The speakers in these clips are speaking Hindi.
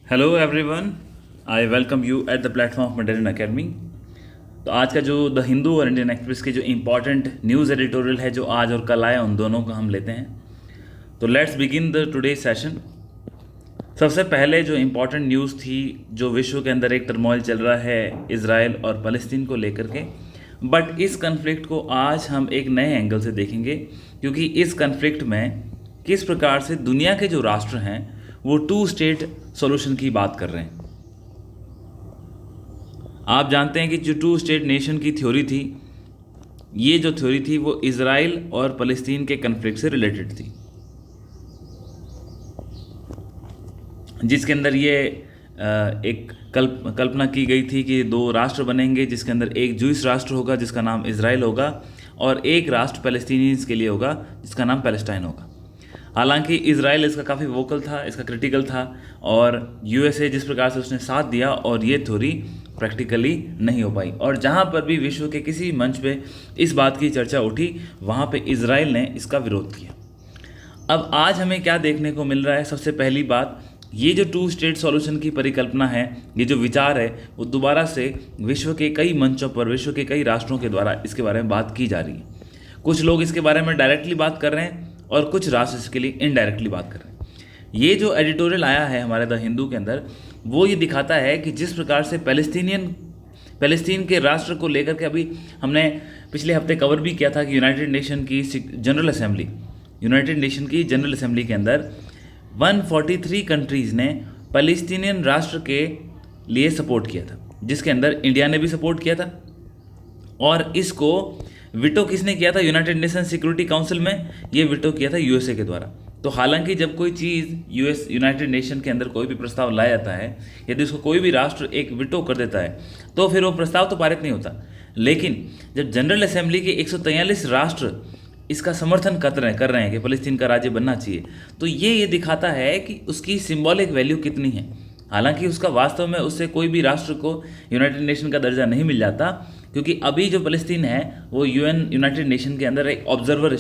Hello everyone, I welcome you at the platform of modern academy. तो आज का जो द हिंदू और इंडियन एक्सप्रेस के जो इम्पॉर्टेंट न्यूज़ एडिटोरियल है जो आज और कल आया, उन दोनों को हम लेते हैं। तो let's begin the today session. सबसे पहले जो इम्पॉर्टेंट न्यूज़ थी, जो विश्व के अंदर एक टर्मोइल चल रहा है इज़राइल और फ़लस्तीन को लेकर के, बट इस कन्फ्लिक्ट को आज हम एक नए एंगल से देखेंगे, क्योंकि इस कन्फ्लिक्ट में किस प्रकार से दुनिया के जो राष्ट्र हैं वो टू स्टेट सॉल्यूशन की बात कर रहे हैं। आप जानते हैं कि जो टू स्टेट नेशन की थ्योरी थी, ये जो थ्योरी थी वो इज़राइल और फ़लस्तीन के कन्फ्लिक्ट से रिलेटेड थी, जिसके अंदर ये एक कल्पना की गई थी कि दो राष्ट्र बनेंगे, जिसके अंदर एक जूइश राष्ट्र होगा जिसका नाम इज़राइल होगा, और एक राष्ट्र पैलेस्टीनियंस के लिए होगा जिसका नाम पैलेस्टाइन होगा। हालांकि इज़राइल इसका काफ़ी वोकल था, इसका क्रिटिकल था, और यूएसए जिस प्रकार से उसने साथ दिया, और ये थ्योरी प्रैक्टिकली नहीं हो पाई। और जहाँ पर भी विश्व के किसी मंच पे इस बात की चर्चा उठी, वहाँ पे इज़राइल ने इसका विरोध किया। अब आज हमें क्या देखने को मिल रहा है? सबसे पहली बात, ये जो टू स्टेट सॉल्यूशन की परिकल्पना है, ये जो विचार है, वो दोबारा से विश्व के कई मंचों पर, विश्व के कई राष्ट्रों के द्वारा इसके बारे में बात की जा रही है। कुछ लोग इसके बारे में डायरेक्टली बात कर रहे हैं और कुछ राष्ट्र इसके लिए इनडायरेक्टली बात कर रहे हैं। ये जो एडिटोरियल आया है हमारे द हिंदू के अंदर, वो ये दिखाता है कि जिस प्रकार से पैलेस्टीन के राष्ट्र को लेकर के अभी हमने पिछले हफ्ते कवर भी किया था कि यूनाइटेड नेशन की जनरल असेंबली के अंदर 143 कंट्रीज़ ने पैलेस्टीनियन राष्ट्र के लिए सपोर्ट किया था, जिसके अंदर इंडिया ने भी सपोर्ट किया था। और इसको विटो किसने किया था? यूनाइटेड नेशन सिक्योरिटी काउंसिल में ये विटो किया था यूएसए के द्वारा। तो हालांकि जब कोई चीज़ यूनाइटेड नेशन के अंदर कोई भी प्रस्ताव लाया जाता है, यदि उसको कोई भी राष्ट्र एक विटो कर देता है, तो फिर वो प्रस्ताव तो पारित नहीं होता। लेकिन जब जनरल असेंबली के 143 राष्ट्र इसका समर्थन कर रहे हैं कि फ़लस्तीन का राज्य बनना चाहिए, तो ये दिखाता है कि उसकी सिंबॉलिक वैल्यू कितनी है। हालांकि उसका वास्तव में उससे कोई भी राष्ट्र को यूनाइटेड नेशन का दर्जा नहीं मिल जाता, क्योंकि अभी जो फ़लस्तीन है वो यूनाइटेड नेशन के अंदर एक ऑब्जर्वर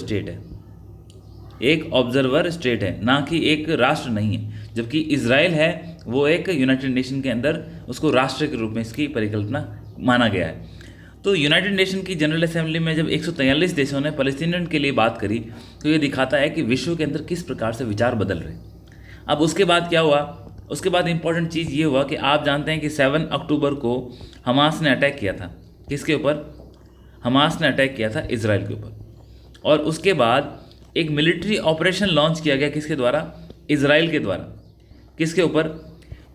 स्टेट है, ना कि एक राष्ट्र नहीं है। जबकि इज़राइल है वो एक यूनाइटेड नेशन के अंदर उसको राष्ट्र के रूप में इसकी परिकल्पना माना गया है। तो यूनाइटेड नेशन की जनरल असेंबली में जब 143 देशों ने फ़लस्तीन के लिए बात करी, तो ये दिखाता है कि विश्व के अंदर किस प्रकार से विचार बदल रहे हैं। अब उसके बाद क्या हुआ? उसके बाद इंपॉर्टेंट चीज़ ये हुआ कि आप जानते हैं कि 7 अक्टूबर को हमास ने अटैक किया था। किसके ऊपर? हमास ने अटैक किया था इज़राइल के ऊपर। और उसके बाद एक मिलिट्री ऑपरेशन लॉन्च किया गया, किसके द्वारा? इज़राइल के द्वारा। किसके ऊपर?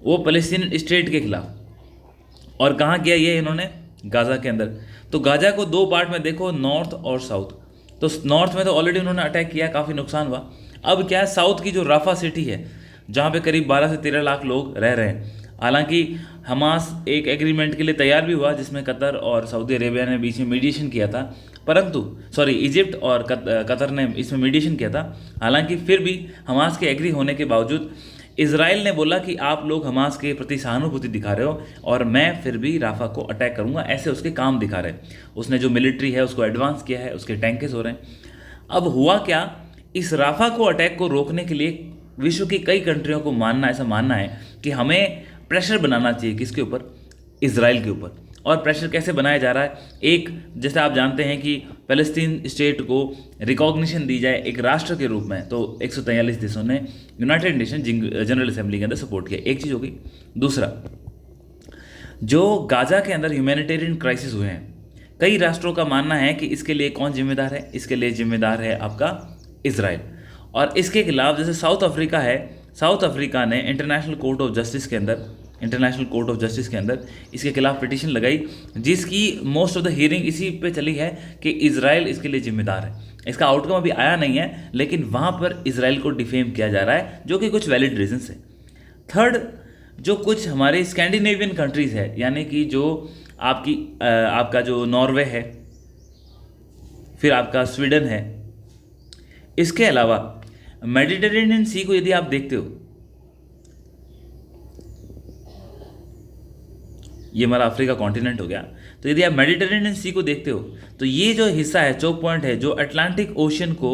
वो फ़लस्तीन स्टेट के खिलाफ। और कहाँ किया ये इन्होंने? गाज़ा के अंदर। तो गाज़ा को दो पार्ट में देखो, नॉर्थ और साउथ। तो नॉर्थ में तो ऑलरेडी उन्होंने अटैक किया, काफ़ी नुकसान हुआ। अब क्या है, साउथ की जो राफा सिटी है, जहाँ पे करीब 12 से 13 लाख लोग रह रहे हैं। हालांकि हमास एक एग्रीमेंट के लिए तैयार भी हुआ, जिसमें कतर और सऊदी अरेबिया ने बीच में मीडिएशन किया था, इजिप्ट और कतर ने इसमें मीडिएशन किया था। हालांकि फिर भी हमास के एग्री होने के बावजूद इज़राइल ने बोला कि आप लोग हमास के प्रति सहानुभूति दिखा रहे हो और मैं फिर भी राफा को अटैक करूंगा, ऐसे उसके काम दिखा रहे हैं। उसने जो मिलिट्री है उसको एडवांस किया है, उसके टैंकेस हो रहे हैं। अब हुआ क्या, इस राफा को अटैक को रोकने के लिए विश्व की कई कंट्रियों को ऐसा मानना है कि हमें प्रेशर बनाना चाहिए। किसके ऊपर? इज़राइल के ऊपर। और प्रेशर कैसे बनाया जा रहा है? एक, जैसे आप जानते हैं कि फ़लस्तीन स्टेट को रिकॉग्निशन दी जाए एक राष्ट्र के रूप में, तो 143 देशों ने यूनाइटेड नेशन जनरल असेंबली के अंदर सपोर्ट किया। एक चीज़ हो गई। दूसरा, जो गाज़ा के अंदर ह्यूमैनिटेरियन क्राइसिस हुए हैं, कई राष्ट्रों का मानना है कि इसके लिए कौन जिम्मेदार है? इसके लिए जिम्मेदार है आपका इज़राइल। और इसके खिलाफ जैसे साउथ अफ्रीका है, साउथ अफ्रीका ने इंटरनेशनल कोर्ट ऑफ जस्टिस के अंदर इसके खिलाफ पिटीशन लगाई, जिसकी मोस्ट ऑफ द हियरिंग इसी पे चली है कि इज़राइल इसके लिए जिम्मेदार है। इसका आउटकम अभी आया नहीं है, लेकिन वहाँ पर इज़राइल को डिफेम किया जा रहा है, जो कि कुछ वैलिड रीजन है। थर्ड, जो कुछ हमारे स्कैंडिनेवियन कंट्रीज़ है, यानी कि जो आपका जो नॉर्वे है, फिर आपका स्वीडन है, इसके अलावा मेडिटेरेनियन सी को यदि आप देखते हो, ये हमारा अफ्रीका कॉन्टिनेंट हो गया, तो यदि आप मेडिटेरेनियन सी को देखते हो, तो ये जो हिस्सा है, चौक पॉइंट है, जो अटलांटिक ओशन को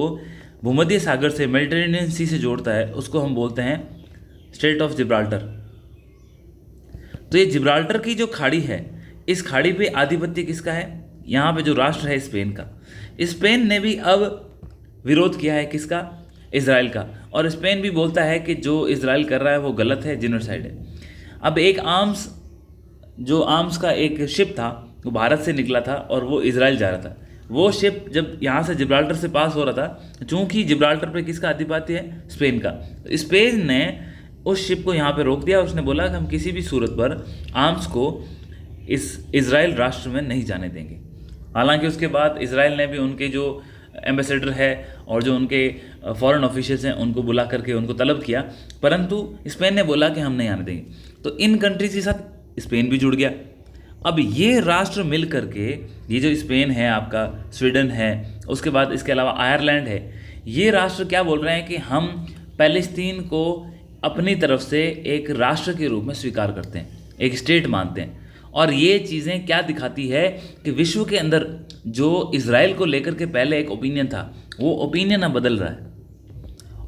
भूमध्य सागर से मेडिटेरेनियन सी से जोड़ता है, उसको हम बोलते हैं स्ट्रेट ऑफ जिब्राल्टर। तो ये जिब्राल्टर की जो खाड़ी है, इस खाड़ी पे आधिपत्य किसका है? यहाँ पे जो राष्ट्र है स्पेन का। स्पेन ने भी अब विरोध किया है किसका? इजराइल का। और स्पेन भी बोलता है कि जो इजराइल कर रहा है वो गलत है, जेनोसाइड है। अब एक आर्म्स का एक शिप था, वो भारत से निकला था और वो इजराइल जा रहा था। वो शिप जब यहाँ से जिब्राल्टर से पास हो रहा था, चूंकि जिब्राल्टर पे किसका आधिपत्य है? स्पेन का। तो स्पेन ने उस शिप को यहाँ पे रोक दिया और उसने बोला कि हम किसी भी सूरत पर आर्म्स को इस इजराइल राष्ट्र में नहीं जाने देंगे। हालांकि उसके बाद इजराइल ने भी उनके जो एम्बेसडर है और जो उनके फॉरेन ऑफिशियल्स हैं उनको बुला करके उनको तलब किया, परंतु स्पेन ने बोला कि हम नहीं आने देंगे। तो इन कंट्रीज के साथ स्पेन भी जुड़ गया। अब ये राष्ट्र मिल करके, ये जो स्पेन है आपका, स्वीडन है, उसके बाद इसके अलावा आयरलैंड है, ये राष्ट्र क्या बोल रहे हैं कि हम पैलेस्तीन को अपनी तरफ से एक राष्ट्र के रूप में स्वीकार करते हैं, एक स्टेट मानते हैं। और ये चीज़ें क्या दिखाती है कि विश्व के अंदर जो इजराइल को लेकर के पहले एक ओपिनियन था, वो ओपिनियन अब बदल रहा है।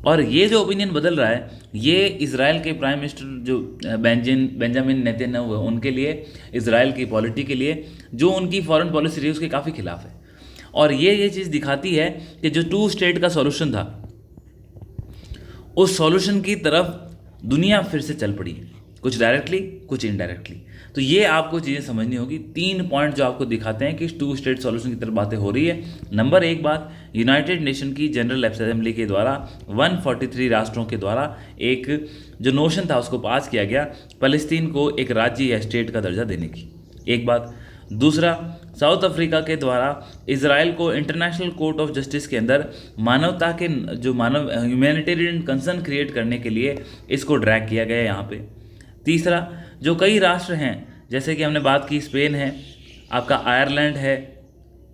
और ये जो ओपिनियन बदल रहा है, ये इजराइल के प्राइम मिनिस्टर जो बेंजामिन नेतन्याहू है, उनके लिए, इजराइल की पॉलिटी के लिए, जो उनकी फॉरेन पॉलिसी रही उसके काफ़ी खिलाफ है। और ये चीज़ दिखाती है कि जो 2 स्टेट का सॉल्यूशन था, उस सॉल्यूशन की तरफ दुनिया फिर से चल पड़ी है, कुछ डायरेक्टली कुछ इनडायरेक्टली। तो ये आपको चीज़ें समझनी होगी। 3 पॉइंट जो आपको दिखाते हैं कि 2 स्टेट सॉल्यूशन की तरफ बातें हो रही है। नंबर 1 बात, यूनाइटेड नेशन की जनरल असेंबली के द्वारा 143 राष्ट्रों के द्वारा एक जो नोशन था उसको पास किया गया, फ़लस्तीन को एक राज्य या स्टेट का दर्जा देने की, एक बात। दूसरा, साउथ अफ्रीका के द्वारा इजराइल को इंटरनेशनल कोर्ट ऑफ जस्टिस के अंदर मानवता के जो ह्यूमैनिटेरियन कंसर्न क्रिएट करने के लिए इसको ड्रैग किया गया यहाँ पे। तीसरा, जो कई राष्ट्र हैं, जैसे कि हमने बात की, स्पेन है, आपका आयरलैंड है,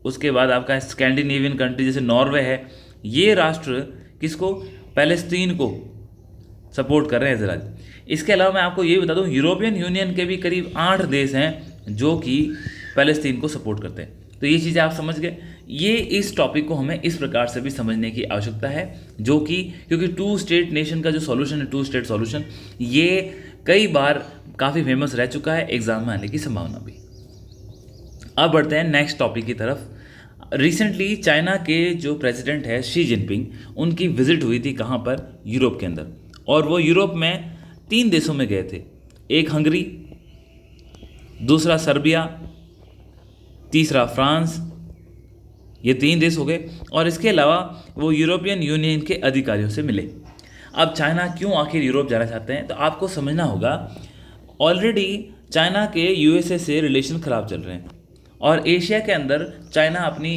उसके बाद आपका स्कैंडिनेवियन कंट्री जैसे नॉर्वे है, ये राष्ट्र किसको? पैलेस्तीन को सपोर्ट कर रहे हैं इजराइल। इसके अलावा मैं आपको ये बता दूं, यूरोपियन यूनियन के भी करीब 8 देश हैं जो कि पैलेस्तीन को सपोर्ट करते हैं। तो ये चीज़ें आप समझ गए। ये इस टॉपिक को हमें इस प्रकार से भी समझने की आवश्यकता है, जो कि क्योंकि 2 स्टेट नेशन का जो सॉल्यूशन है, 2 स्टेट सॉल्यूशन, ये कई बार काफ़ी फेमस रह चुका है, एग्जाम में आने की संभावना भी। अब बढ़ते हैं नेक्स्ट टॉपिक की तरफ। रिसेंटली चाइना के जो प्रेसिडेंट है शी जिनपिंग, उनकी विजिट हुई थी कहाँ पर? यूरोप के अंदर। और वो यूरोप में 3 देशों में गए थे, एक हंगरी, दूसरा सर्बिया, तीसरा फ्रांस। ये 3 देश हो गए। और इसके अलावा वो यूरोपियन यूनियन के अधिकारियों से मिले। अब चाइना क्यों आखिर यूरोप जाना चाहते हैं? तो आपको समझना होगा, ऑलरेडी चाइना के यूएसए से रिलेशन ख़राब चल रहे हैं और एशिया के अंदर चाइना अपनी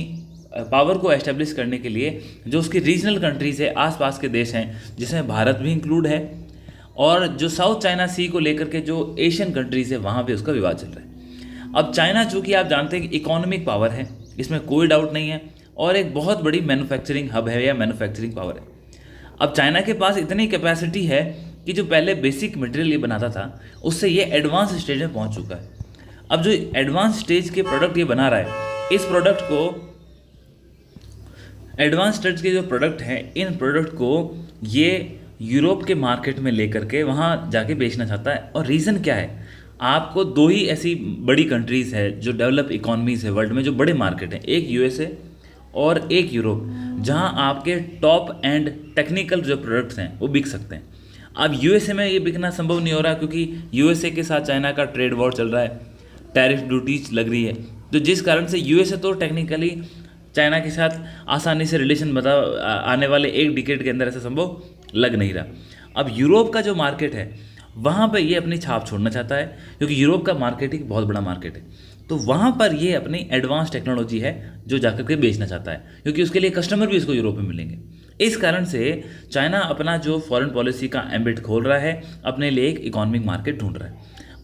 पावर को एस्टेब्लिश करने के लिए जो उसकी रीजनल कंट्रीज़ है, आसपास के देश हैं, जिसमें भारत भी इंक्लूड है, और जो साउथ चाइना सी को लेकर के जो एशियन कंट्रीज़ है वहाँ पे उसका विवाद चल रहा है। अब चाइना चूँकि आप जानते हैं कि इकोनॉमिक पावर है, इसमें कोई डाउट नहीं है, और एक बहुत बड़ी मैन्युफैक्चरिंग हब है या मैन्युफैक्चरिंग पावर है। अब चाइना के पास इतनी कैपेसिटी है कि जो पहले बेसिक मटेरियल ये बनाता था, उससे ये एडवांस स्टेज में पहुंच चुका है। अब जो एडवांस स्टेज के प्रोडक्ट ये बना रहा है, इस प्रोडक्ट को, एडवांस स्टेज के जो प्रोडक्ट हैं, इन प्रोडक्ट को ये यूरोप के मार्केट में लेकर के वहाँ जाके बेचना चाहता है। और रीज़न क्या है? आपको 2 ही ऐसी बड़ी कंट्रीज़ है जो डेवलप इकॉनमीज़ है वर्ल्ड में, जो बड़े मार्केट हैं, एक यूएसए और एक यूरोप, जहां आपके टॉप एंड टेक्निकल जो प्रोडक्ट्स हैं वो बिक सकते हैं। अब यूएसए में ये बिकना संभव नहीं हो रहा, क्योंकि यूएसए के साथ चाइना का ट्रेड वॉर चल रहा है, टैरिफ ड्यूटीज लग रही है, तो जिस कारण से यूएसए तो टेक्निकली चाइना के साथ आसानी से रिलेशन आने वाले 1 डिकेड के अंदर ऐसा संभव लग नहीं रहा। अब यूरोप का जो मार्केट है वहाँ पर ये अपनी छाप छोड़ना चाहता है, क्योंकि यूरोप का मार्केट एक बहुत बड़ा मार्केट है, तो वहाँ पर ये अपनी एडवांस टेक्नोलॉजी है जो जाकर के बेचना चाहता है, क्योंकि उसके लिए कस्टमर भी इसको यूरोप में मिलेंगे। इस कारण से चाइना अपना जो फॉरेन पॉलिसी का एम्बिट खोल रहा है, अपने लिए एक इकोनॉमिक मार्केट ढूंढ रहा है।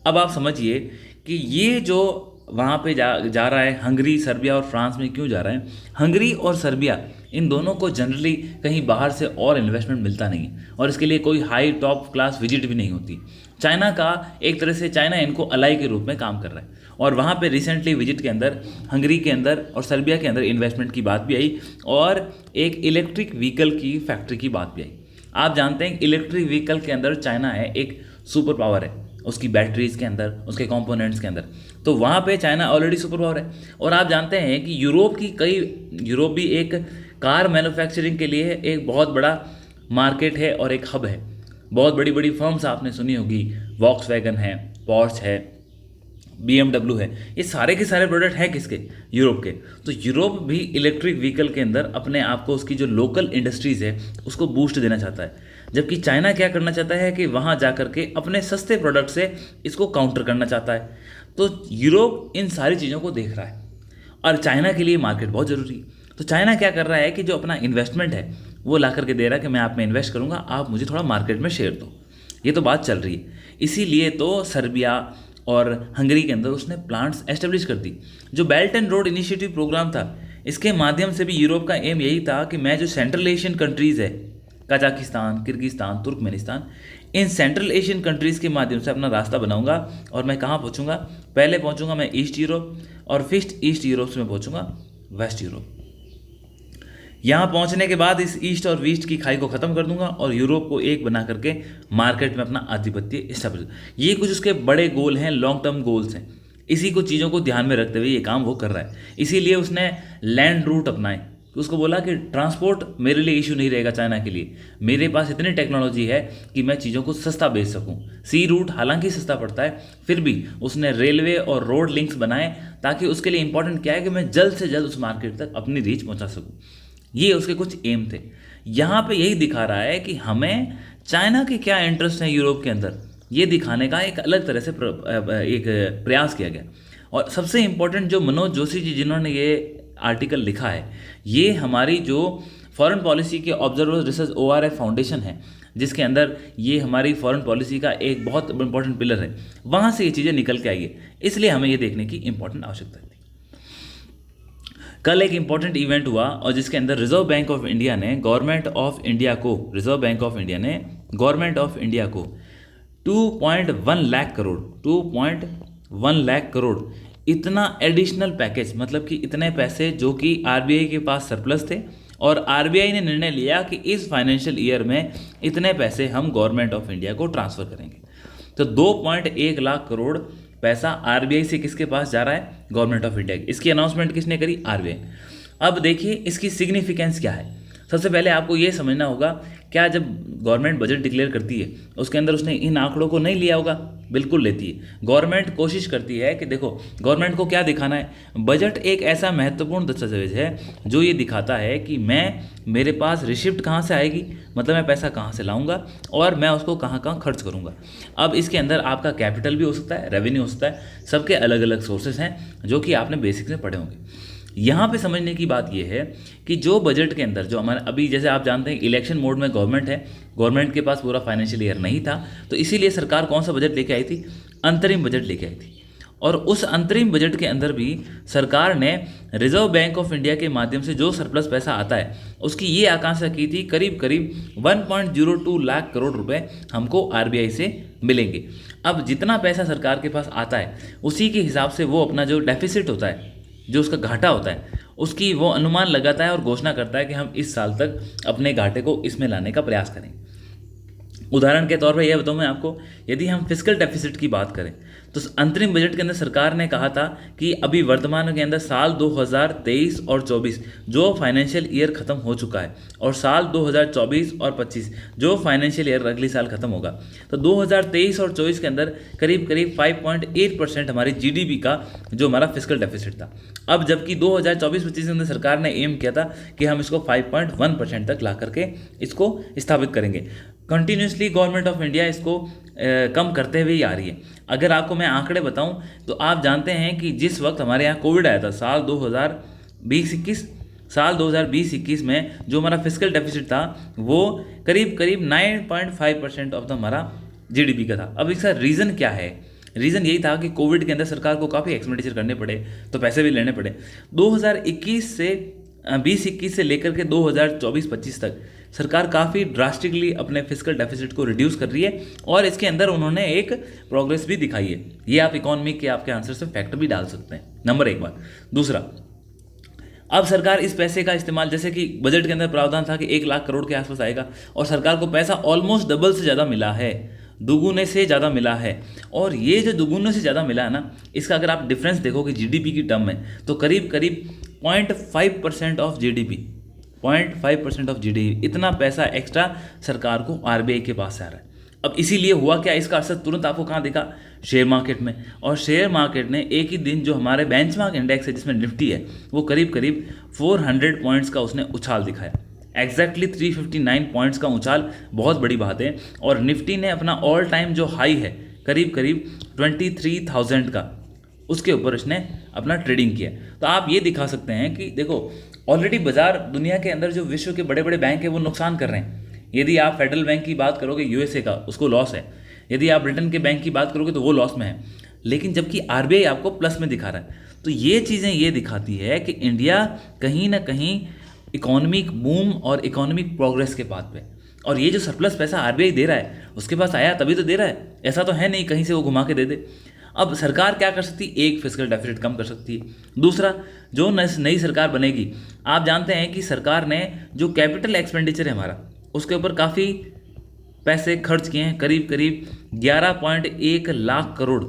अब आप समझिए कि ये जो वहाँ पे जा रहा है, हंगरी, सर्बिया और फ्रांस में क्यों जा रहा है? हंगरी और सर्बिया, इन दोनों को जनरली कहीं बाहर से और इन्वेस्टमेंट मिलता नहीं है, और इसके लिए कोई हाई टॉप क्लास विजिट भी नहीं होती। चाइना का एक तरह से चाइना इनको अलाई के रूप में काम कर रहा है, और वहाँ पे रिसेंटली विजिट के अंदर हंगरी के अंदर और सर्बिया के अंदर इन्वेस्टमेंट की बात भी आई, और एक इलेक्ट्रिक व्हीकल की फैक्ट्री की बात भी आई। आप जानते हैं इलेक्ट्रिक व्हीकल के अंदर चाइना है, एक सुपर पावर है, उसकी बैटरीज के अंदर, उसके कंपोनेंट्स के अंदर। तो वहाँ पे चाइना ऑलरेडी सुपर पावर है। और आप जानते हैं कि यूरोप भी एक कार मैन्युफैक्चरिंग के लिए एक बहुत बड़ा मार्केट है और एक हब है। बहुत बड़ी बड़ी फर्म्स आपने सुनी होगी, वॉक्सवैगन है, पॉर्श है, BMW है, ये सारे के सारे प्रोडक्ट हैं किसके? यूरोप के। तो यूरोप भी इलेक्ट्रिक व्हीकल के अंदर अपने आप को, उसकी जो लोकल इंडस्ट्रीज़ है उसको बूस्ट देना चाहता है। जबकि चाइना क्या करना चाहता है कि वहाँ जा कर के अपने सस्ते प्रोडक्ट से इसको काउंटर करना चाहता है। तो यूरोप इन सारी चीज़ों को देख रहा है और चाइना के लिए मार्केट बहुत ज़रूरी है। तो चाइना क्या कर रहा है कि जो अपना इन्वेस्टमेंट है वो ला करके दे रहा है कि मैं आप में इन्वेस्ट करूँगा, आप मुझे थोड़ा मार्केट में शेयर दो। ये तो बात चल रही है। इसीलिए तो सर्बिया और हंगरी के अंदर उसने प्लांट्स एस्टेब्लिश कर दी। जो Belt and Road Initiative programme था, इसके माध्यम से भी यूरोप का एम यही था कि मैं जो सेंट्रल एशियन कंट्रीज़ है, Kazakhstan, Kyrgyzstan, Turkmenistan, in central Asian countries के माध्यम से अपना रास्ता बनाऊंगा। और मैं कहाँ पहुँचूंगा? पहले पहुँचूंगा मैं ईस्ट यूरोप, और फिर ईस्ट यूरोप से मैं पहुँचूंगा वेस्ट यूरोप। यहाँ पहुँचने के बाद इस ईस्ट और वेस्ट की खाई को ख़त्म कर दूंगा और यूरोप को एक बना करके मार्केट में अपना आधिपत्य इस्टेब्लिश। ये कुछ उसके बड़े गोल हैं, लॉन्ग टर्म गोल्स हैं। इसी को चीज़ों को ध्यान में रखते हुए ये काम वो कर रहा है। इसीलिए उसने लैंड रूट अपनाए। उसको बोला कि ट्रांसपोर्ट मेरे लिए इशू नहीं रहेगा चाइना के लिए, मेरे पास इतनी टेक्नोलॉजी है कि मैं चीज़ों को सस्ता बेच सकूं। सी रूट हालांकि सस्ता पड़ता है, फिर भी उसने रेलवे और रोड लिंक्स बनाए ताकि उसके लिए इंपॉर्टेंट क्या है कि मैं जल्द से जल्द उस मार्केट तक अपनी रीच पहुंचा सकूं। ये उसके कुछ एम थे। यहाँ पे यही दिखा रहा है कि हमें चाइना के क्या इंटरेस्ट हैं यूरोप के अंदर, ये दिखाने का एक अलग तरह से एक प्रयास किया गया। और सबसे इम्पोर्टेंट जो मनोज जोशी जी जिन्होंने ये आर्टिकल लिखा है, ये हमारी जो फॉरेन पॉलिसी के ऑब्जर्वर रिसर्च ORF फाउंडेशन है, जिसके अंदर ये हमारी फॉरेन पॉलिसी का एक बहुत इंपॉर्टेंट पिलर है, वहाँ से ये चीज़ें निकल के आई है। इसलिए हमें ये देखने की इंपॉर्टेंट आवश्यकता थी। कल एक इंपॉर्टेंट इवेंट हुआ और जिसके अंदर रिजर्व बैंक ऑफ इंडिया ने गवर्नमेंट ऑफ इंडिया को 2.1 लाख करोड़ इतना एडिशनल पैकेज, मतलब कि इतने पैसे जो कि RBI के पास सरप्लस थे, और RBI ने निर्णय लिया कि इस फाइनेंशियल ईयर में इतने पैसे हम गवर्नमेंट ऑफ इंडिया को ट्रांसफ़र करेंगे। तो 2.1 लाख करोड़ पैसा RBI से किसके पास जा रहा है? गवर्नमेंट ऑफ इंडिया की। इसकी अनाउंसमेंट किसने करी? RBI। अब देखिए इसकी सिग्निफिकेंस क्या है। सबसे पहले आपको ये समझना होगा, क्या जब गवर्नमेंट बजट डिक्लेयर करती है उसके अंदर उसने इन आंकड़ों को नहीं लिया होगा? बिल्कुल लेती है। गवर्नमेंट कोशिश करती है कि देखो गवर्नमेंट को क्या दिखाना है। बजट एक ऐसा महत्वपूर्ण दस्तावेज है जो ये दिखाता है कि मेरे पास रिसिप्ट कहाँ से आएगी, मतलब मैं पैसा कहाँ से लाऊंगा और मैं उसको कहाँ कहाँ खर्च करूँगा। अब इसके अंदर आपका कैपिटल भी हो सकता है, रेवेन्यू हो सकता है, सबके अलग अलग सोर्सेज हैं जो कि आपने बेसिक्स में पढ़े होंगे। यहाँ पे समझने की बात यह है कि जो बजट के अंदर जो हमारा अभी, जैसे आप जानते हैं इलेक्शन मोड में गवर्नमेंट है, गवर्नमेंट के पास पूरा फाइनेंशियल ईयर नहीं था, तो इसीलिए सरकार कौन सा बजट लेके आई थी? अंतरिम बजट लेके आई थी। और उस अंतरिम बजट के अंदर भी सरकार ने रिजर्व बैंक ऑफ इंडिया के माध्यम से जो सरप्लस पैसा आता है उसकी ये आकांक्षा की थी करीब 1.02 लाख करोड़ रुपए हमको RBI से मिलेंगे। अब जितना पैसा सरकार के पास आता है उसी के हिसाब से वो अपना जो डेफिसिट होता है, जो उसका घाटा होता है, उसकी वो अनुमान लगाता है और घोषणा करता है कि हम इस साल तक अपने घाटे को इसमें लाने का प्रयास करें। उदाहरण के तौर पर यह बताऊं मैं आपको, यदि हम फिस्कल डेफिसिट की बात करें तो अंतरिम बजट के अंदर सरकार ने कहा था कि अभी वर्तमान के अंदर साल 2023 और 24 जो फाइनेंशियल ईयर खत्म हो चुका है और साल 2024 और 25 जो फाइनेंशियल ईयर अगली साल खत्म होगा, तो 2023 और 24 के अंदर करीब 5.8% हमारी GDP का जो हमारा फिस्कल डेफिसिट था। अब जबकि 2024-25 के अंदर सरकार ने एम किया था कि हम इसको 5.1% तक ला करके इसको स्थापित करेंगे। कंटिन्यूसली गवर्नमेंट ऑफ इंडिया इसको कम करते हुए ही आ रही है। अगर आपको मैं आंकड़े बताऊं तो आप जानते हैं कि जिस वक्त हमारे यहाँ कोविड आया था साल 2020-21 में जो हमारा फिस्कल डेफिसिट था वो करीब 9.5% ऑफ द हमारा GDP का था। अब इसका रीज़न क्या है? रीज़न यही था कि कोविड के अंदर सरकार को काफ़ी एक्सपेंडिचर करने पड़े, तो पैसे भी लेने पड़े। 2021 से लेकर के 2024-25 तक सरकार काफ़ी ड्रास्टिकली अपने फिस्कल डेफिसिट को रिड्यूस कर रही है और इसके अंदर उन्होंने एक प्रोग्रेस भी दिखाई है। ये आप इकोनॉमी के आपके आंसर से फैक्ट भी डाल सकते हैं, नंबर एक बात। दूसरा, अब सरकार इस पैसे का इस्तेमाल, जैसे कि बजट के अंदर प्रावधान था कि 1 लाख करोड़ के आसपास आएगा और सरकार को पैसा ऑलमोस्ट डबल से ज़्यादा मिला है। दुगुने से ज़्यादा मिला है। और ये जो दुगुने से ज़्यादा मिला है ना, इसका अगर आप डिफरेंस देखोगे जीडीपी की टर्म में, तो करीब करीब 0.5% ऑफ जीडीपी, 0.5% ऑफ जीडीपी, इतना पैसा एक्स्ट्रा सरकार को आरबीआई के पास से आ रहा है। अब इसीलिए हुआ क्या, इसका असर तुरंत आपको कहाँ दिखा, शेयर मार्केट में। और शेयर मार्केट ने एक ही दिन जो हमारे बेंचमार्क इंडेक्स है जिसमें निफ्टी है, वो करीब करीब 400 पॉइंट्स का उसने उछाल दिखाया। एग्जैक्टली 359 पॉइंट्स का उछाल बहुत बड़ी बात है। और निफ्टी ने अपना ऑल टाइम जो हाई है करीब करीब 23,000 का, उसके ऊपर इसने अपना ट्रेडिंग किया। तो आप ये दिखा सकते हैं कि देखो ऑलरेडी बाजार दुनिया के अंदर जो विश्व के बड़े बड़े बैंक हैं वो नुकसान कर रहे हैं। यदि आप फेडरल बैंक की बात करोगे यूएसए का, उसको लॉस है। यदि आप ब्रिटेन के बैंक की बात करोगे तो वो लॉस में है। लेकिन जबकि आरबीआई आपको प्लस में दिखा रहा है। तो ये चीज़ें ये दिखाती है कि इंडिया कहीं ना कहीं इकोनॉमिक बूम और इकोनॉमिक प्रोग्रेस के पाथ पे। और ये जो सरप्लस पैसा आरबीआई दे रहा है, उसके पास आया तभी तो दे रहा है, ऐसा तो है नहीं कहीं से वो घुमा के दे दे। अब सरकार क्या कर सकती है, एक फिस्कल डेफिसिट कम कर सकती है। दूसरा, जो नई सरकार बनेगी, आप जानते हैं कि सरकार ने जो कैपिटल एक्सपेंडिचर है हमारा, उसके ऊपर काफ़ी पैसे खर्च किए हैं, करीब करीब 11.1 लाख करोड़,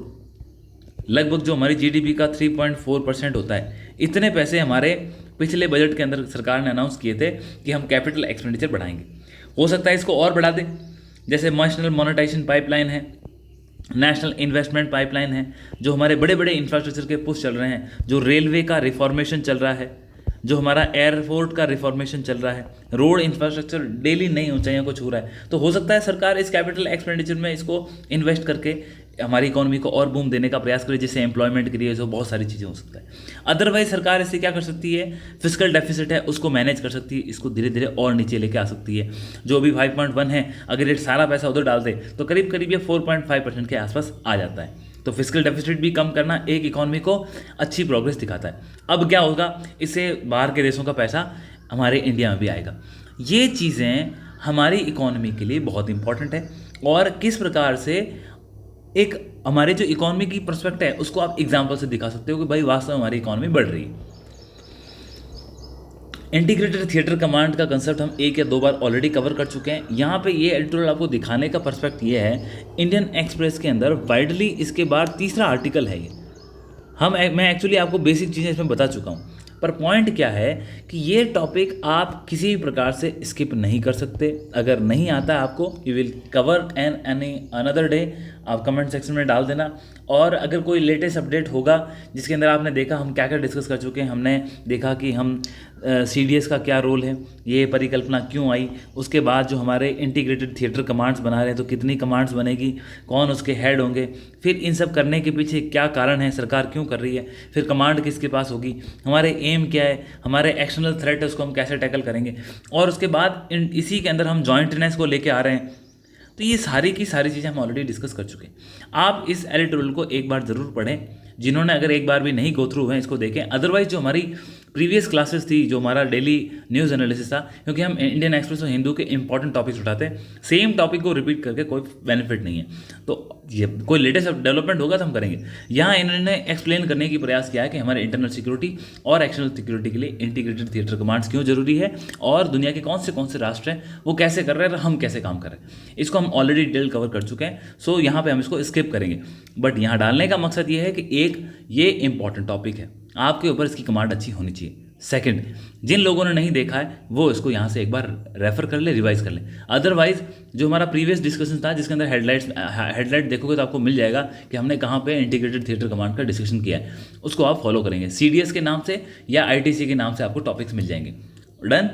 लगभग जो हमारी जीडीपी का 3.4% होता है। इतने पैसे हमारे पिछले बजट के अंदर सरकार ने अनाउंस किए थे कि हम कैपिटल एक्सपेंडिचर बढ़ाएंगे। हो सकता है इसको और बढ़ा दें, जैसे नेशनल मोनेटाइजेशन पाइपलाइन है, नेशनल इन्वेस्टमेंट पाइपलाइन है, जो हमारे बड़े बड़े इंफ्रास्ट्रक्चर के पुश चल रहे हैं, जो रेलवे का रिफॉर्मेशन चल रहा है, जो हमारा एयरपोर्ट का रिफॉर्मेशन चल रहा है, रोड इंफ्रास्ट्रक्चर डेली नई ऊंचाइयों को छू रहा है। तो हो सकता है सरकार इस कैपिटल एक्सपेंडिचर में इसको इन्वेस्ट करके हमारी इकोनॉमी को और बूम देने का प्रयास करे, जिससे एम्प्लॉयमेंट क्रिएट हो, बहुत सारी चीज़ें हो सकता है। अदरवाइज सरकार इससे क्या कर सकती है, फिस्कल डेफिसिट है उसको मैनेज कर सकती है, इसको धीरे धीरे और नीचे लेके आ सकती है। जो अभी 5.1 है, अगर ये सारा पैसा उधर डाल दे तो करीब करीब ये 4.5% के आसपास आ जाता है। तो फिस्कल डेफिसिट भी कम करना एक इकोनॉमी को अच्छी प्रोग्रेस दिखाता है। अब क्या होगा, इससे बाहर के देशों का पैसा हमारे इंडिया में भी आएगा। ये चीज़ें हमारी इकोनॉमी के लिए बहुत इंपॉर्टेंट है। और किस प्रकार से एक हमारे जो इकोनॉमी की पर्सपेक्ट है उसको आप एग्जाम्पल से दिखा सकते हो कि भाई वास्तव में हमारी इकोनॉमी बढ़ रही है। इंटीग्रेटेड थिएटर कमांड का कंसेप्ट हम एक या दो बार ऑलरेडी कवर कर चुके हैं। यहाँ पे ये एडिटोरियल आपको दिखाने का पर्सपेक्ट ये है, इंडियन एक्सप्रेस के अंदर वाइडली इसके बाद तीसरा आर्टिकल है ये। मैं एक्चुअली आपको बेसिक चीज़ें इसमें बता चुका हूँ, पर पॉइंट क्या है कि ये टॉपिक आप किसी भी प्रकार से स्किप नहीं कर सकते। अगर नहीं आता है आपको, you will cover any another day, आप कमेंट सेक्शन में डाल देना। और अगर कोई लेटेस्ट अपडेट होगा जिसके अंदर आपने देखा हम क्या क्या डिस्कस कर चुके हैं, हमने देखा कि हम CDS का क्या रोल है, ये परिकल्पना क्यों आई, उसके बाद जो हमारे इंटीग्रेटेड थिएटर कमांड्स बना रहे हैं तो कितनी कमांड्स बनेगी, कौन उसके हेड होंगे, फिर इन सब करने के पीछे क्या कारण है, सरकार क्यों कर रही है, फिर कमांड किसके पास होगी, हमारे एम क्या है, हमारे एक्सटर्नल थ्रेट है उसको हम कैसे टैकल करेंगे, और उसके बाद इसी के अंदर हम जॉइंटनेस को लेके आ रहे हैं। तो ये सारी की सारी चीज़ें हम ऑलरेडी डिस्कस कर चुके हैं। आप इस एडिटोरियल को एक बार ज़रूर पढ़ें, जिन्होंने अगर एक बार भी नहीं गो थ्रू हुए इसको देखें। अदरवाइज जो हमारी प्रीवियस क्लासेस थी, जो हमारा डेली न्यूज़ एनालिसिस था, क्योंकि हम इंडियन एक्सप्रेस और हिंदू के इंपॉर्टेंट टॉपिक्स उठाते हैं, सेम टॉपिक को रिपीट करके कोई बेनिफिट नहीं है। तो ये कोई लेटेस्ट डेवलपमेंट होगा तो हम करेंगे। यहाँ इन्होंने एक्सप्लेन करने की प्रयास किया है कि हमारे इंटरनल सिक्योरिटी और एक्सटर्नल सिक्योरिटी के लिए इंटीग्रेटेड थिएटर कमांड्स क्यों जरूरी है, और दुनिया के कौन से राष्ट्र हैं वो कैसे कर रहे हैं और हम कैसे काम कर रहे हैं। इसको हम ऑलरेडी डिटेल कवर कर चुके हैं, सो यहाँ पे हम इसको स्किप करेंगे। बट यहाँ डालने का मकसद ये है कि एक ये इंपॉर्टेंट टॉपिक है, आपके ऊपर इसकी कमांड अच्छी होनी चाहिए। सेकंड, जिन लोगों ने नहीं देखा है वो इसको यहाँ से एक बार रेफर कर ले, रिवाइज कर ले। अदरवाइज जो हमारा प्रीवियस डिस्कशन था जिसके अंदर हेडलाइट देखोगे तो आपको मिल जाएगा कि हमने कहाँ पे इंटीग्रेटेड थिएटर कमांड का डिस्कशन किया है, उसको आप फॉलो करेंगे। CDS के नाम से या ITC के नाम से आपको टॉपिक्स मिल जाएंगे। डन,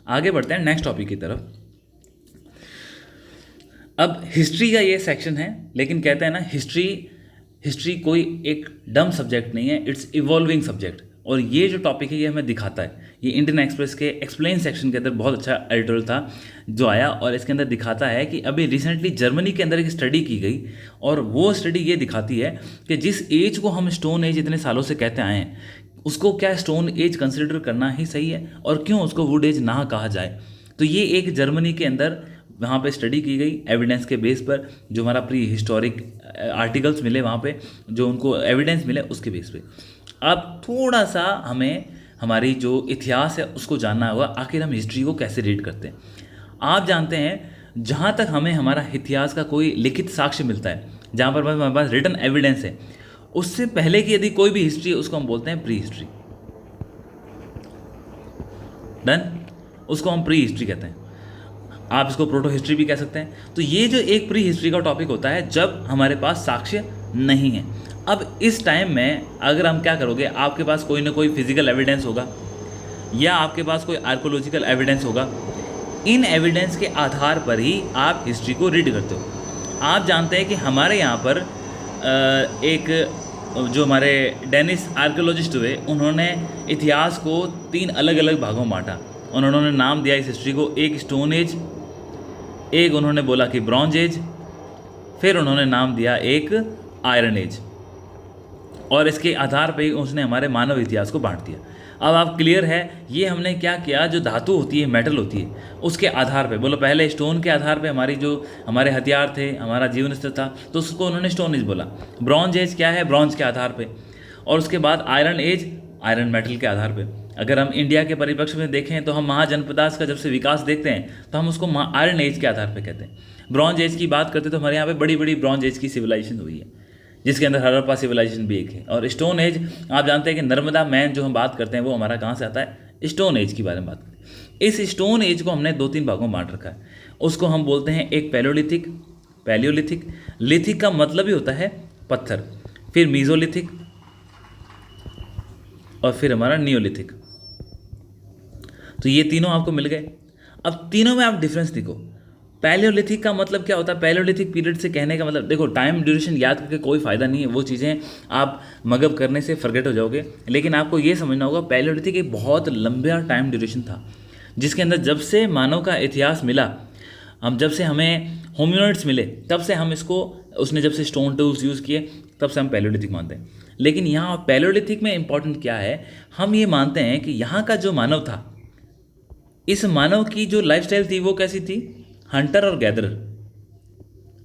आगे बढ़ते हैं नेक्स्ट टॉपिक की तरफ। अब हिस्ट्री का ये सेक्शन है, लेकिन कहते हैं ना हिस्ट्री कोई एक डम सब्जेक्ट नहीं है, इट्स इवॉल्विंग सब्जेक्ट। और ये जो टॉपिक है ये हमें दिखाता है, ये इंडियन एक्सप्रेस के एक्सप्लेन सेक्शन के अंदर बहुत अच्छा एडिटोरियल था जो आया, और इसके अंदर दिखाता है कि अभी रिसेंटली जर्मनी के अंदर एक स्टडी की गई, और वो स्टडी ये दिखाती है कि जिस एज को हम स्टोन एज इतने सालों से कहते आए हैं, उसको क्या स्टोन एज कंसिडर करना ही सही है, और क्यों उसको वुड एज ना कहा जाए। तो ये एक जर्मनी के अंदर वहाँ पे स्टडी की गई एविडेंस के बेस पर, जो हमारा प्री हिस्टोरिक आर्टिकल्स मिले वहाँ पे, जो उनको एविडेंस मिले उसके बेस पे। अब थोड़ा सा हमें हमारी जो इतिहास है उसको जानना होगा, आखिर हम हिस्ट्री को कैसे रीड करते हैं। आप जानते हैं जहाँ तक हमें हमारा इतिहास का कोई लिखित साक्ष्य मिलता है, जहाँ पर हमारे पास रिटन एविडेंस है, उससे पहले की यदि कोई भी हिस्ट्री है उसको हम बोलते हैं प्री हिस्ट्री। डन, उसको हम प्री हिस्ट्री कहते हैं। आप इसको प्रोटो हिस्ट्री भी कह सकते हैं। तो ये जो एक प्री हिस्ट्री का टॉपिक होता है जब हमारे पास साक्ष्य नहीं है। अब इस टाइम में अगर हम क्या करोगे, आपके पास कोई ना कोई फिजिकल एविडेंस होगा या आपके पास कोई आर्कोलॉजिकल एविडेंस होगा। इन एविडेंस के आधार पर ही आप हिस्ट्री को रीड करते हो। आप जानते हैं कि हमारे यहाँ पर एक जो हमारे डेनिस आर्कोलॉजिस्ट हुए, उन्होंने इतिहास को 3 अलग अलग भागों में बांटा। उन्होंने नाम दिया इस हिस्ट्री को, एक स्टोन एज, एक उन्होंने बोला कि ब्रॉन्ज एज, फिर उन्होंने नाम दिया एक आयरन एज। और इसके आधार पर ही उसने हमारे मानव इतिहास को बांट दिया। अब आप क्लियर है, ये हमने क्या किया, जो धातु होती है, मेटल होती है, उसके आधार पे बोलो। पहले स्टोन के आधार पे हमारी जो हमारे हथियार थे, हमारा जीवन स्तर था, तो उसको उन्होंने स्टोन एज बोला। ब्रॉन्ज एज क्या है, ब्रॉन्ज के आधार पे। और उसके बाद आयरन एज, आयरन मेटल के आधार पे। अगर हम इंडिया के परिप्रेक्ष्य में देखें तो हम महाजनपदास का जब से विकास देखते हैं तो हम उसको आयरन एज के आधार पर कहते हैं। ब्रॉन्ज एज की बात करते तो हमारे यहाँ पे बड़ी बड़ी ब्रॉन्ज एज की सिविलाइजेशन हुई है, जिसके अंदर हड़प्पा सिविलाइजेशन भी एक है। और स्टोन एज, आप जानते हैं कि नर्मदा मैन जो हम बात करते हैं वो हमारा कहाँ से आता है, स्टोन एज की बारे में बात करते हैं। इस स्टोन एज को हमने 2-3 भागों में बांट रखा है। उसको हम बोलते हैं एक पैलियोलिथिक, पैलियोलिथिक, लिथिक का मतलब ही होता है पत्थर, फिर मीजोलिथिक, और फिर हमारा नियोलिथिक। तो ये तीनों आपको मिल गए। अब तीनों में आप डिफरेंस देखो। पैलियोलिथिक का मतलब क्या होता है, पैलियोलिथिक पीरियड से कहने का मतलब, देखो टाइम ड्यूरेशन याद करके कोई फ़ायदा नहीं है, वो चीज़ें आप मगअप करने से फॉरगेट हो जाओगे। लेकिन आपको ये समझना होगा, पैलियोलिथिक एक बहुत लंबा टाइम ड्यूरेशन था, जिसके अंदर जब से मानव का इतिहास मिला, जब से हमें होमिनोइड्स मिले, तब से हम इसको, उसने जब से स्टोन टूल्स यूज़ किए, तब से हम पैलियोलिथिक मानते हैं। लेकिन यहाँ पैलियोलिथिक में इंपॉर्टेंट क्या है, हम ये मानते हैं कि यहाँ का जो मानव था, इस मानव की जो लाइफस्टाइल थी वो कैसी थी, हंटर और गैदरर,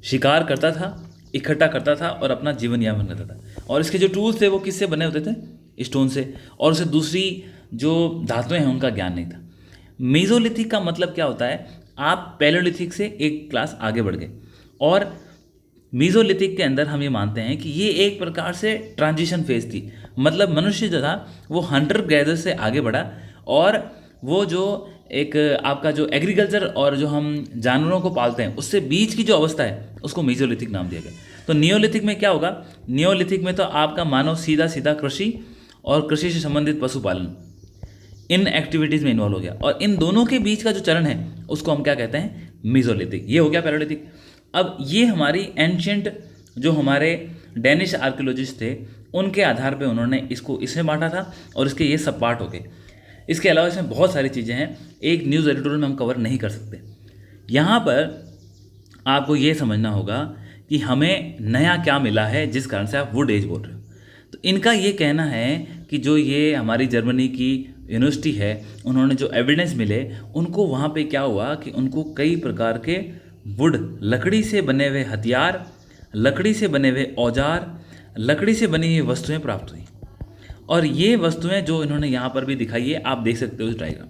शिकार करता था, इकट्ठा करता था और अपना जीवन यापन करता था। और इसके जो टूल्स थे वो किससे बने होते थे, स्टोन से। और उसे दूसरी जो धातुएं हैं उनका ज्ञान नहीं था। मेसोलिथिक का मतलब क्या होता है, आप पैलियोलिथिक से एक क्लास आगे बढ़ गए। और मेसोलिथिक के अंदर हम ये मानते हैं कि ये एक प्रकार से ट्रांजिशन फेज थी। मतलब मनुष्य जो था वो हंटर गैदर से आगे बढ़ा, और वो जो एक आपका जो एग्रीकल्चर और जो हम जानवरों को पालते हैं उससे बीच की जो अवस्था है उसको मेसोलिथिक नाम दिया गया। तो नियोलिथिक में क्या होगा, नियोलिथिक में तो आपका मानव सीधा सीधा कृषि और कृषि से संबंधित पशुपालन, इन एक्टिविटीज़ में इन्वॉल्व हो गया। और इन दोनों के बीच का जो चरण है उसको हम क्या कहते हैं, मेसोलिथिक। ये हो गया पैलियोलिथिक। अब ये हमारी एंशियंट जो हमारे डेनिश आर्कियोलॉजिस्ट थे, उनके आधार पर उन्होंने इसको इसमें बांटा था, और इसके ये सब पार्ट हो गए। इसके अलावा इसमें बहुत सारी चीज़ें हैं, एक न्यूज़ एडिटोरियल में हम कवर नहीं कर सकते। यहाँ पर आपको ये समझना होगा कि हमें नया क्या मिला है जिस कारण से आप वुड एज बोल रहे हो। तो इनका ये कहना है कि जो ये हमारी जर्मनी की यूनिवर्सिटी है, उन्होंने जो एविडेंस मिले, उनको वहाँ पे क्या हुआ कि उनको कई प्रकार के वुड, लकड़ी से बने हुए हथियार, लकड़ी से बने हुए औजार, लकड़ी से बनी हुई वस्तुएँ प्राप्त हुई। और ये वस्तुएं जो इन्होंने यहाँ पर भी दिखाई है, आप देख सकते हो इस डायग्राम।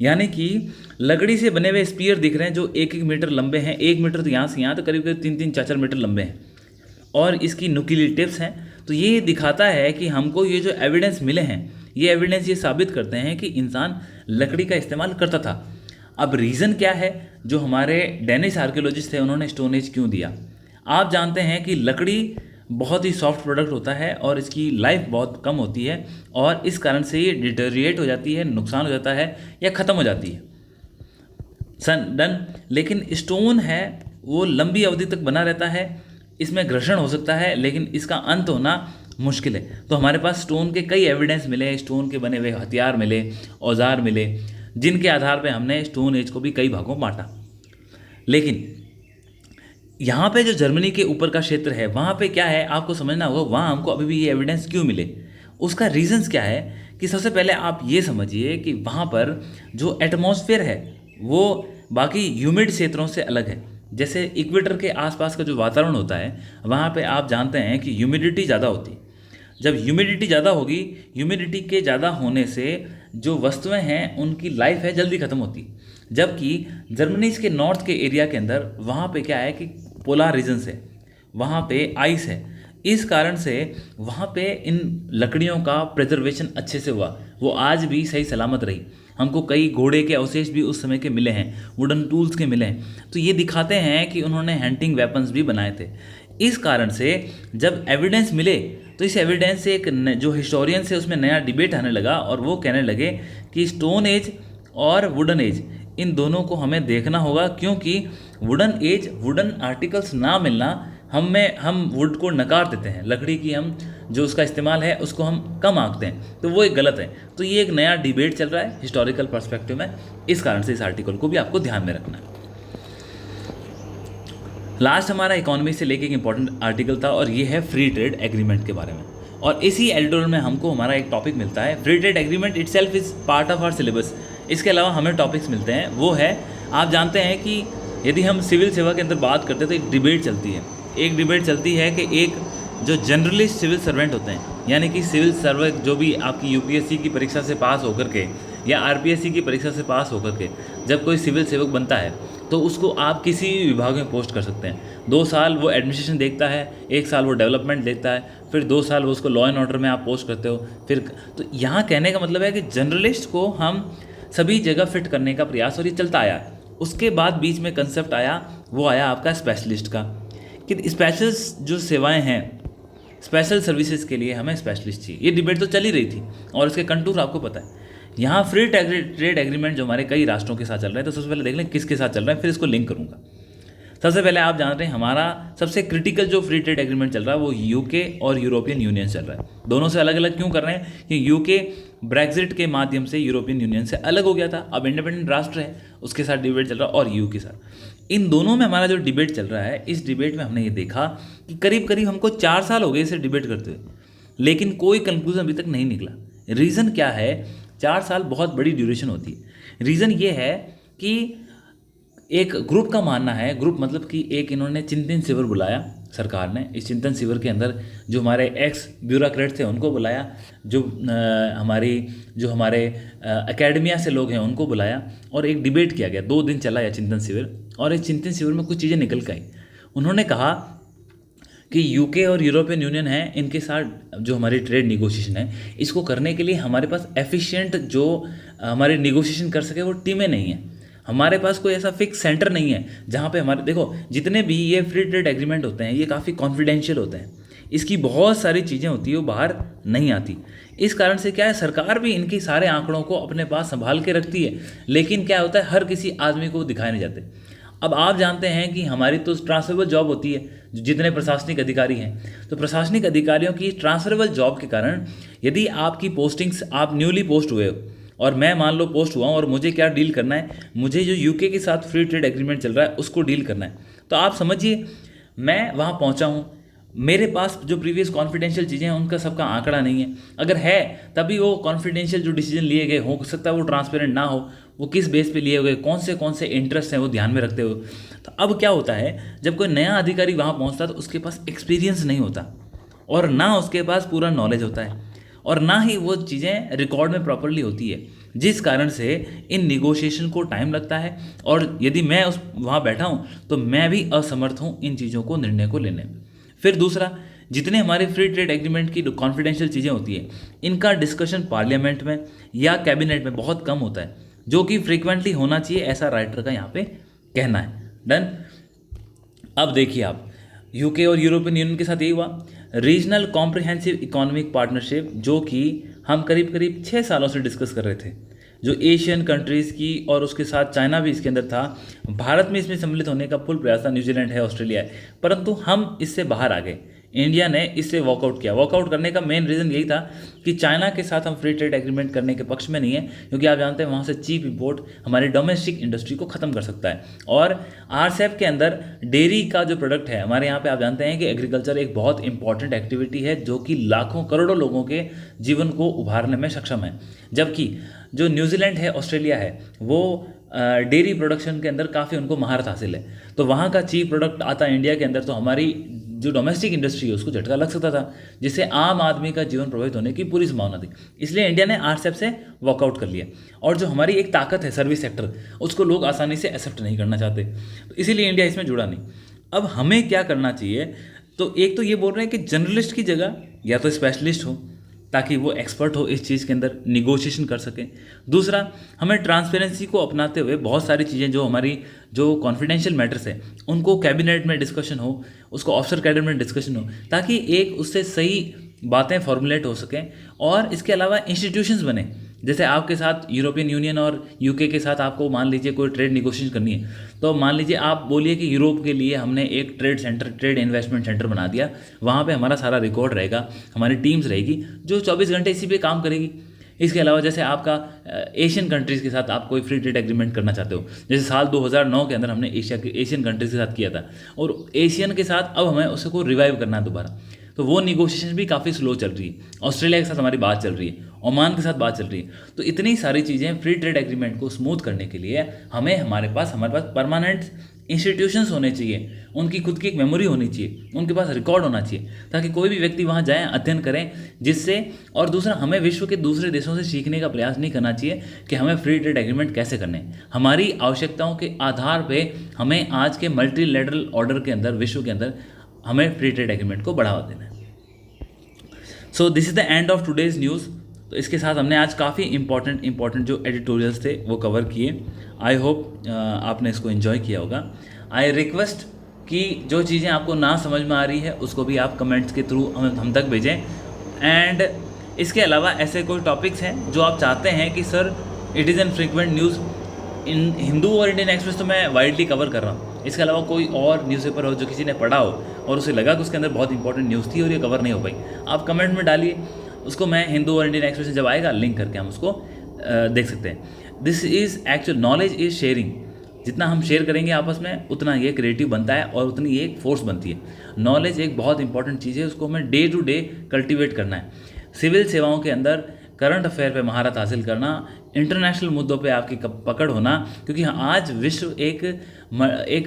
यानी कि लकड़ी से बने हुए स्पीयर दिख रहे हैं जो 1-1 मीटर लंबे हैं। 1 मीटर तो यहाँ से यहाँ तो करीब करीब 3-3, 4-4 मीटर लंबे हैं, और इसकी नुकीली टिप्स हैं। तो ये दिखाता है कि हमको ये जो एविडेंस मिले हैं, ये एविडेंस ये साबित करते हैं कि इंसान लकड़ी का इस्तेमाल करता था। अब रीज़न क्या है, जो हमारे डेनिश आर्कियोलॉजिस्ट थे उन्होंने स्टोन एज क्यों दिया। आप जानते हैं कि लकड़ी बहुत ही सॉफ्ट प्रोडक्ट होता है और इसकी लाइफ बहुत कम होती है, और इस कारण से ये डिटेरिएट हो जाती है, नुकसान हो जाता है या ख़त्म हो जाती है। डन। लेकिन स्टोन है वो लंबी अवधि तक बना रहता है, इसमें घर्षण हो सकता है, लेकिन इसका अंत होना मुश्किल है। तो हमारे पास स्टोन के कई एविडेंस मिले, स्टोन के बने हुए हथियार मिले, औजार मिले, जिनके आधार पर हमने स्टोन एज को भी कई भागों में बांटा। लेकिन यहाँ पे जो जर्मनी के ऊपर का क्षेत्र है, वहाँ पे क्या है आपको समझना होगा, वहाँ हमको अभी भी ये एविडेंस क्यों मिले। उसका रीजंस क्या है कि सबसे पहले आप ये समझिए कि वहाँ पर जो एटमॉस्फेयर है वो बाकी ह्यूमिड क्षेत्रों से अलग है। जैसे इक्वेटर के आसपास का जो वातावरण होता है, वहाँ पे आप जानते हैं कि ह्यूमिडिटी ज़्यादा होती है। जब ह्यूमिडिटी ज़्यादा होगी, ह्यूमिडिटी के ज़्यादा होने से जो वस्तुएं हैं उनकी लाइफ है जल्दी ख़त्म होती है। जबकि जर्मनी के नॉर्थ के एरिया के अंदर वहाँ पे क्या है कि पोलार रीजन्स है, वहाँ पे आइस है, इस कारण से वहाँ पे इन लकड़ियों का प्रिजर्वेशन अच्छे से हुआ, वो आज भी सही सलामत रही। हमको कई घोड़े के अवशेष भी उस समय के मिले हैं, वुडन टूल्स के मिले हैं, तो ये दिखाते हैं कि उन्होंने हंटिंग वेपन्स भी बनाए थे। इस कारण से जब एविडेंस मिले तो इस एविडेंस से एक जो हिस्टोरियंस है उसमें नया डिबेट आने लगा और वो कहने लगे कि स्टोन एज और वुडन एज इन दोनों को हमें देखना होगा, क्योंकि वुडन एज वुडन आर्टिकल्स ना मिलना हम वुड को नकार देते हैं, लकड़ी की हम जो उसका इस्तेमाल है उसको हम कम आंकते हैं, तो वो एक गलत है। तो ये एक नया डिबेट चल रहा है हिस्टोरिकल पर्सपेक्टिव में, इस कारण से इस आर्टिकल को भी आपको ध्यान में रखना है। लास्ट हमारा इकोनॉमी से लेके एक इंपॉर्टेंट आर्टिकल था और ये है फ्री ट्रेड एग्रीमेंट के बारे में, और इसी एडिटोरियल में हमको हमारा एक टॉपिक मिलता है, free trade agreement itself is part of our syllabus. इसके अलावा हमें टॉपिक्स मिलते हैं, वो है आप जानते हैं कि यदि हम सिविल सेवा के अंदर बात करते हैं तो एक डिबेट चलती है, कि एक जो जनरलिस्ट सिविल सर्वेंट होते हैं, यानी कि सिविल सर्वेंट जो भी आपकी यूपीएससी की परीक्षा से पास होकर के या आरपीएससी की परीक्षा से पास होकर के जब कोई सिविल सेवक बनता है तो उसको आप किसी भी विभाग में पोस्ट कर सकते हैं। 2 साल वो एडमिनिस्ट्रेशन देखता है, 1 साल वो डेवलपमेंट देखता है, फिर 2 साल वो उसको लॉ एंड ऑर्डर में आप पोस्ट करते हो। फिर तो यहाँ कहने का मतलब है कि जर्नलिस्ट को हम सभी जगह फिट करने का प्रयास, और ये चलता आया। उसके बाद बीच में कंसेप्ट आया, वो आया आपका स्पेशलिस्ट का, कि स्पेशल जो सेवाएं हैं, स्पेशल सर्विसेज के लिए हमें स्पेशलिस्ट चाहिए। ये डिबेट तो चल ही रही थी और इसके कंटूर आपको पता है। यहाँ फ्री ट्रेड एग्रीमेंट जो हमारे कई राष्ट्रों के साथ चल रहे हैं, तो सबसे पहले देख लें किसके साथ चल रहा है, फिर इसको लिंक करूँगा। सबसे पहले आप जानते हैं हमारा सबसे क्रिटिकल जो फ्री ट्रेड एग्रीमेंट चल रहा है वो यूके और यूरोपियन यूनियन चल रहा है। दोनों से अलग अलग क्यों कर रहे हैं कि यूके ब्रेक्जिट के माध्यम से यूरोपियन यूनियन से अलग हो गया था, अब इंडिपेंडेंट राष्ट्र है, उसके साथ डिबेट चल रहा है, और यूके के साथ। इन दोनों में हमारा जो डिबेट चल रहा है, इस डिबेट में हमने ये देखा कि करीब करीब हमको 4 साल हो गए इसे डिबेट करते हुए, लेकिन कोई कंक्लूजन अभी तक नहीं निकला। रीज़न क्या है? 4 साल बहुत बड़ी ड्यूरेशन होती है। रीज़न ये है कि एक ग्रुप का मानना है, ग्रुप मतलब कि एक इन्होंने चिंतन शिविर बुलाया सरकार ने, इस चिंतन शिविर के अंदर जो हमारे एक्स ब्यूरोक्रेट थे उनको बुलाया, जो हमारे एकेडमिया से लोग हैं उनको बुलाया, और एक डिबेट किया गया। 2 दिन चला यह चिंतन शिविर, और इस चिंतन शिविर में कुछ चीज़ें निकल के आई। उन्होंने कहा कि यूके और यूरोपियन यूनियन है, इनके साथ जो हमारी ट्रेड निगोशिएशन है, इसको करने के लिए हमारे पास एफिशिएंट जो हमारे निगोशिएशन कर सके वो टीमें नहीं हैं। हमारे पास कोई ऐसा फिक्स सेंटर नहीं है जहाँ पे हमारे, देखो जितने भी ये फ्री ट्रेड एग्रीमेंट होते हैं ये काफ़ी कॉन्फिडेंशियल होते हैं, इसकी बहुत सारी चीज़ें होती है वो बाहर नहीं आती। इस कारण से क्या है, सरकार भी इनकी सारे आंकड़ों को अपने पास संभाल के रखती है, लेकिन क्या होता है हर किसी आदमी को दिखाए नहीं जाते। अब आप जानते हैं कि हमारी तो ट्रांसफरेबल जॉब होती है, जितने प्रशासनिक अधिकारी हैं, तो प्रशासनिक अधिकारियों की ट्रांसफरेबल जॉब के कारण यदि आपकी पोस्टिंग्स, आप न्यूली पोस्ट हुए हो और मैं मान लो पोस्ट हुआ हूँ और मुझे क्या डील करना है, मुझे जो यूके के साथ फ्री ट्रेड एग्रीमेंट चल रहा है उसको डील करना है। तो आप समझिए मैं वहाँ पहुँचा हूँ, मेरे पास जो प्रीवियस कॉन्फिडेंशियल चीज़ें हैं उनका सबका आंकड़ा नहीं है। अगर है तभी वो कॉन्फिडेंशियल जो डिसीजन लिए गए, हो सकता है वो ट्रांसपेरेंट ना हो, वो किस बेस पे लिए गए, कौन से इंटरेस्ट हैं वो ध्यान में रखते हुए। तो अब क्या होता है, जब कोई नया अधिकारी वहाँ पहुँचता है तो उसके पास एक्सपीरियंस नहीं होता, और ना उसके पास पूरा नॉलेज होता है, और ना ही वो चीज़ें रिकॉर्ड में प्रॉपरली होती है, जिस कारण से इन निगोशिएशन को टाइम लगता है। और यदि मैं वहाँ बैठा हूँ तो मैं भी असमर्थ हूँ इन चीज़ों को, निर्णय को लेने में। फिर दूसरा, जितने हमारे फ्री ट्रेड एग्रीमेंट की कॉन्फिडेंशियल चीज़ें होती है, इनका डिस्कशन पार्लियामेंट में या कैबिनेट में बहुत कम होता है, जो कि फ्रीक्वेंटली होना चाहिए, ऐसा राइटर का यहाँ पे कहना है। डन। अब देखिए आप, यूके और यूरोपियन यूनियन के साथ यही हुआ, रीजनल कॉम्प्रिहेंसिव इकोनॉमिक पार्टनरशिप, जो कि हम करीब करीब 6 सालों से डिस्कस कर रहे थे, जो एशियन कंट्रीज़ की, और उसके साथ चाइना भी इसके अंदर था। भारत में इसमें सम्मिलित होने का फुल प्रयास था, न्यूजीलैंड है, ऑस्ट्रेलिया है, परंतु हम इससे बाहर आ गए। इंडिया ने इससे वॉकआउट किया। वॉकआउट करने का मेन रीज़न यही था कि चाइना के साथ हम फ्री ट्रेड एग्रीमेंट करने के पक्ष में नहीं है, क्योंकि आप जानते हैं वहाँ से चीप इंपोर्ट हमारी डोमेस्टिक इंडस्ट्री को ख़त्म कर सकता है। और आरसेप के अंदर डेयरी का जो प्रोडक्ट है, हमारे यहाँ पे आप जानते हैं कि एग्रीकल्चर एक बहुत इंपॉर्टेंट एक्टिविटी है, जो कि लाखों करोड़ों लोगों के जीवन को उभारने में सक्षम है। जबकि जो न्यूजीलैंड है, ऑस्ट्रेलिया है, वो डेयरी प्रोडक्शन के अंदर काफ़ी उनको महारत हासिल है, तो वहाँ का चीप प्रोडक्ट आता है इंडिया के अंदर, तो हमारी जो डोमेस्टिक इंडस्ट्री है उसको झटका लग सकता था, जिससे आम आदमी का जीवन प्रभावित होने की पूरी संभावना थी। इसलिए इंडिया ने आरसेप से वॉकआउट कर लिया। और जो हमारी एक ताकत है सर्विस सेक्टर, उसको लोग आसानी से एक्सेप्ट नहीं करना चाहते, तो इसीलिए इंडिया इसमें जुड़ा नहीं। अब हमें क्या करना चाहिए, तो एक तो ये बोल रहे हैं कि जर्नलिस्ट की जगह या तो स्पेशलिस्ट हो, ताकि वो एक्सपर्ट हो इस चीज़ के अंदर, निगोशिएशन कर सकें। दूसरा, हमें ट्रांसपेरेंसी को अपनाते हुए बहुत सारी चीज़ें जो हमारी जो कॉन्फिडेंशियल मैटर्स है उनको कैबिनेट में डिस्कशन हो, उसको ऑफिसर कैडर में डिस्कशन हो, ताकि एक उससे सही बातें फॉर्मुलेट हो सकें। और इसके अलावा इंस्टीट्यूशंस बने, जैसे आपके साथ यूरोपियन यूनियन और यूके के साथ आपको मान लीजिए कोई ट्रेड निगोशिएशन करनी है, तो मान लीजिए आप बोलिए कि यूरोप के लिए हमने एक ट्रेड इन्वेस्टमेंट सेंटर बना दिया, वहाँ पे हमारा सारा रिकॉर्ड रहेगा, हमारी टीम्स रहेगी जो 24 घंटे इसी पे काम करेगी। इसके अलावा जैसे आपका एशियन कंट्रीज़ के साथ आप कोई फ्री ट्रेड एग्रीमेंट करना चाहते हो, जैसे साल 2009 के अंदर हमने एशियन कंट्रीज़ के साथ किया था, और एशियन के साथ अब हमें उसको रिवाइव करना है दोबारा, तो वो निगोशिएशन भी काफ़ी स्लो चल रही है। ऑस्ट्रेलिया के साथ हमारी बात चल रही है, ओमान के साथ बात चल रही है। तो इतनी सारी चीज़ें फ्री ट्रेड एग्रीमेंट को स्मूथ करने के लिए हमारे पास परमानेंट इंस्टीट्यूशंस होने चाहिए, उनकी खुद की एक मेमोरी होनी चाहिए, उनके पास रिकॉर्ड होना चाहिए, ताकि कोई भी व्यक्ति वहाँ जाए, अध्ययन करें, जिससे। और दूसरा, हमें विश्व के दूसरे देशों से सीखने का प्रयास नहीं करना चाहिए कि हमें फ्री ट्रेड एग्रीमेंट कैसे करने हैं। हमारी आवश्यकताओं के आधार पर हमें आज के मल्टीलैटरल ऑर्डर के अंदर, विश्व के अंदर हमें फ्री ट्रेड एग्रीमेंट को बढ़ावा देना है। So this is the end of today's news. तो इसके साथ हमने आज काफ़ी इंपॉर्टेंट जो एडिटोरियल्स थे वो कवर किए। आई होप आपने इसको एंजॉय किया होगा। आई रिक्वेस्ट कि जो चीज़ें आपको ना समझ में आ रही है उसको भी आप कमेंट्स के थ्रू हम तक भेजें। एंड इसके अलावा ऐसे कोई टॉपिक्स हैं जो आप चाहते हैं कि sir it is an frequent news इन हिंदू और इंडियन एक्सप्रेस, तो मैं वाइडली कवर कर रहा हूँ। इसके अलावा कोई और न्यूज़पेपर हो जो किसी ने पढ़ा हो और उसे लगा कि उसके अंदर बहुत इंपॉर्टेंट न्यूज़ थी और ये कवर नहीं हो पाई, आप कमेंट में डालिए, उसको मैं हिंदू और इंडियन एक्सप्रेस जब आएगा लिंक करके हम उसको देख सकते हैं। This is actual knowledge is sharing. जितना हम शेयर करेंगे आपस में उतना ये क्रिएटिव बनता है और उतनी ये एक फोर्स बनती है। नॉलेज एक बहुत इंपॉर्टेंट चीज़ है, उसको हमें डे टू डे कल्टिवेट करना है। सिविल सेवाओं के अंदर करंट अफेयर पे महारत हासिल करना, इंटरनेशनल मुद्दों पे आपकी पकड़ होना, क्योंकि आज विश्व एक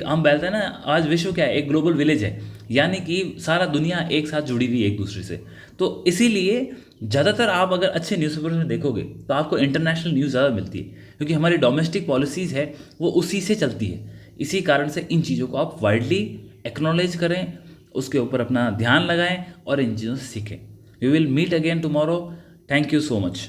हम बोलते हैं ना, आज विश्व क्या है, एक ग्लोबल विलेज है, यानी कि सारा दुनिया एक साथ जुड़ी हुई है एक दूसरे से। तो इसीलिए ज़्यादातर आप अगर अच्छे न्यूज़पेपर में देखोगे तो आपको इंटरनेशनल न्यूज़ ज़्यादा मिलती है, क्योंकि हमारी डोमेस्टिक पॉलिसीज़ है वो उसी से चलती है। इसी कारण से इन चीज़ों को आप वाइडली एक्नॉलेज करें, उसके ऊपर अपना ध्यान लगाएं और इन चीज़ों से सीखें। We will meet again tomorrow. Thank you so much.